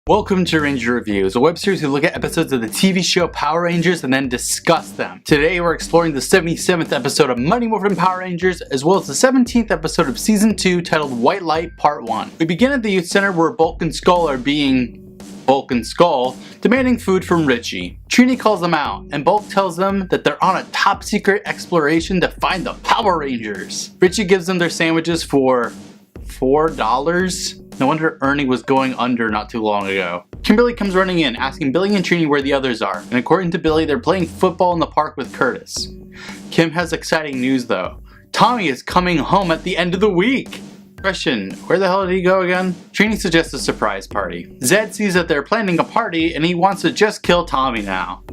Welcome to Ranger Reviews, a web series where we look at episodes of the TV show Power Rangers and then discuss them. Today we're exploring the 77th episode of Mighty Morphin Power Rangers, as well as the 17th episode of Season 2 titled White Light Part 1. We begin at the youth center where Bulk and Skull are being Bulk and Skull, demanding food from Richie. Trini calls them out, and Bulk tells them that they're on a top secret exploration to find the Power Rangers. Richie gives them their sandwiches for $4? No wonder Ernie was going under not too long ago. Kimberly comes running in, asking Billy and Trini where the others are, and according to Billy, they're playing football in the park with Curtis. Kim has exciting news though. Tommy is coming home at the end of the week! Question, where the hell did he go again? Trini suggests a surprise party. Zed sees that they're planning a party and he wants to just kill Tommy now.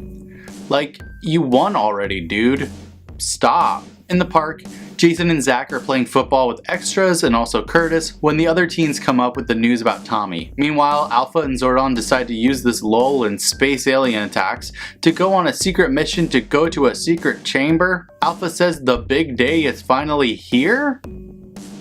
Like, you won already, dude. Stop. In the park, Jason and Zach are playing football with extras and also Curtis when the other teens come up with the news about Tommy. Meanwhile, Alpha and Zordon decide to use this lull in space alien attacks to go on a secret mission to go to a secret chamber. Alpha says the big day is finally here?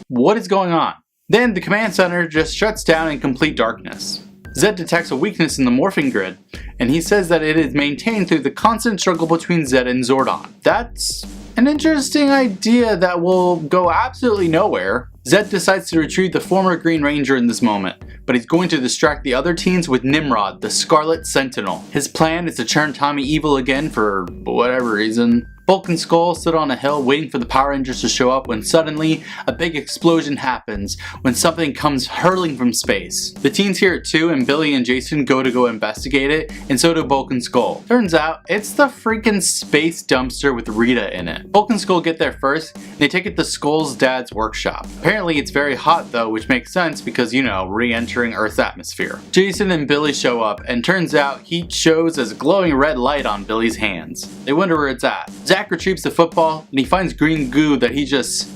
What is going on? Then the command center just shuts down in complete darkness. Zed detects a weakness in the morphing grid, and he says that it is maintained through the constant struggle between Zed and Zordon. That's an interesting idea that will go absolutely nowhere. Zed decides to retrieve the former Green Ranger in this moment, but he's going to distract the other teens with Nimrod, the Scarlet Sentinel. His plan is to turn Tommy evil again for whatever reason. Bulk and Skull sit on a hill waiting for the Power Rangers to show up when suddenly a big explosion happens when something comes hurtling from space. The teens hear it too, and Billy and Jason go investigate it, and so do Bulk and Skull. Turns out it's the freaking space dumpster with Rita in it. Bulk and Skull get there first, and they take it to Skull's dad's workshop. Apparently it's very hot though, which makes sense because, you know, re-entering Earth's atmosphere. Jason and Billy show up, and turns out heat shows as glowing red light on Billy's hands. They wonder where it's at. Zach retrieves the football and he finds green goo that he just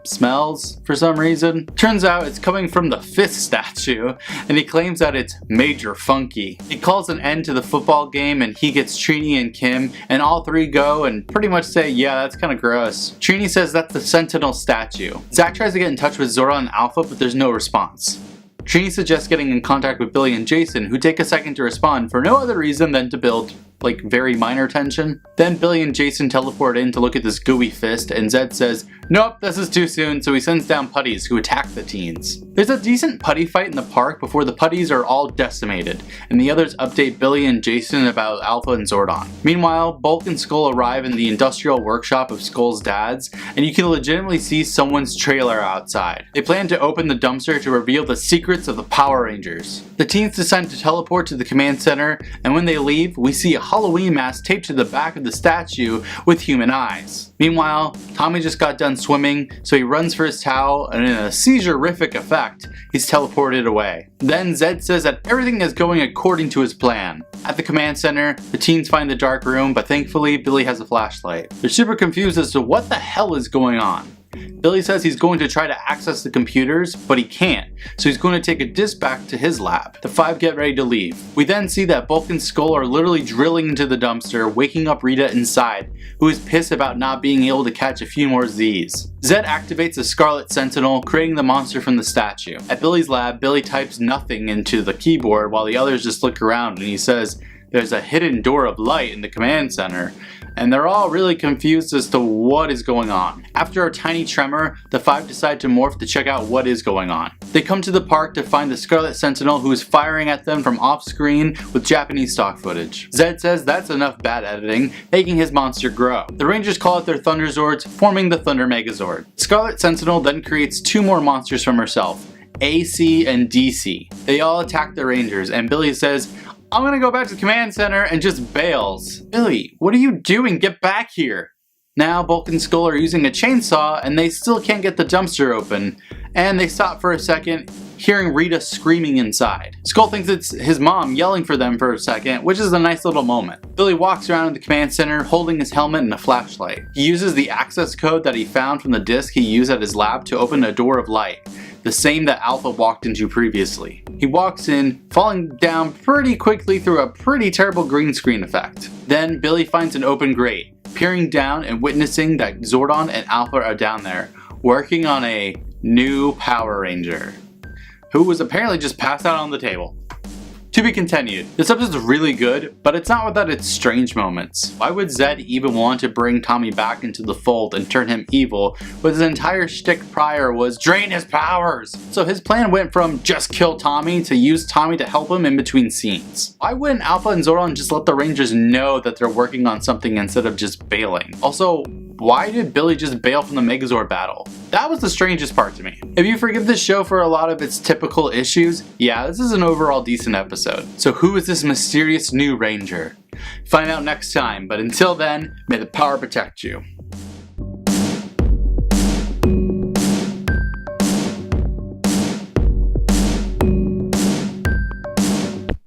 smells for some reason. Turns out it's coming from the fist statue, and he claims that it's major funky. He calls an end to the football game and he gets Trini and Kim, and all three go and pretty much say, yeah, that's kind of gross. Trini says that's the Sentinel statue. Zach tries to get in touch with Zordon and Alpha, but there's no response. Trini suggests getting in contact with Billy and Jason, who take a second to respond for no other reason than to build very minor tension. Then Billy and Jason teleport in to look at this gooey fist, and Zed says, nope, this is too soon, so he sends down putties who attack the teens. There's a decent putty fight in the park before the putties are all decimated, and the others update Billy and Jason about Alpha and Zordon. Meanwhile, Bulk and Skull arrive in the industrial workshop of Skull's dad's, and you can legitimately see someone's trailer outside. They plan to open the dumpster to reveal the secrets of the Power Rangers. The teens decide to teleport to the command center, and when they leave, we see a Halloween mask taped to the back of the statue with human eyes. Meanwhile, Tommy just got done swimming, so he runs for his towel, and in a seizure-rific effect, he's teleported away. Then Zed says that everything is going according to his plan. At the command center, the teens find the dark room, but thankfully Billy has a flashlight. They're super confused as to what the hell is going on. Billy says he's going to try to access the computers, but he can't, so he's going to take a disc back to his lab. The five get ready to leave. We then see that Bulk and Skull are literally drilling into the dumpster, waking up Rita inside, who is pissed about not being able to catch a few more Z's. Zed activates the Scarlet Sentinel, creating the monster from the statue. At Billy's lab, Billy types nothing into the keyboard while the others just look around, and he says there's a hidden door of light in the command center, and they're all really confused as to what is going on. After a tiny tremor, the five decide to morph to check out what is going on. They come to the park to find the Scarlet Sentinel, who is firing at them from off screen with Japanese stock footage. Zed says that's enough bad editing, making his monster grow. The Rangers call out their Thunder Zords, forming the Thunder Megazord. Scarlet Sentinel then creates two more monsters from herself, AC and DC. They all attack the Rangers, and Billy says, I'm gonna go back to the command center, and just bails. Billy, what are you doing? Get back here. Now Bulk and Skull are using a chainsaw and they still can't get the dumpster open. And they stop for a second, hearing Rita screaming inside. Skull thinks it's his mom yelling for them for a second, which is a nice little moment. Billy walks around in the command center holding his helmet and a flashlight. He uses the access code that he found from the disc he used at his lab to open a door of light, the same that Alpha walked into previously. He walks in, falling down pretty quickly through a pretty terrible green screen effect. Then Billy finds an open grate, peering down and witnessing that Zordon and Alpha are down there, working on a new Power Ranger, who was apparently just passed out on the table. To be continued. This episode's really good, but it's not without its strange moments. Why would Zed even want to bring Tommy back into the fold and turn him evil, when his entire shtick prior was drain his powers? So his plan went from just kill Tommy to use Tommy to help him in between scenes. Why wouldn't Alpha and Zordon just let the Rangers know that they're working on something instead of just bailing? Also, why did Billy just bail from the Megazord battle? That was the strangest part to me. If you forgive this show for a lot of its typical issues, yeah, this is an overall decent episode. So who is this mysterious new Ranger? Find out next time, but until then, may the power protect you.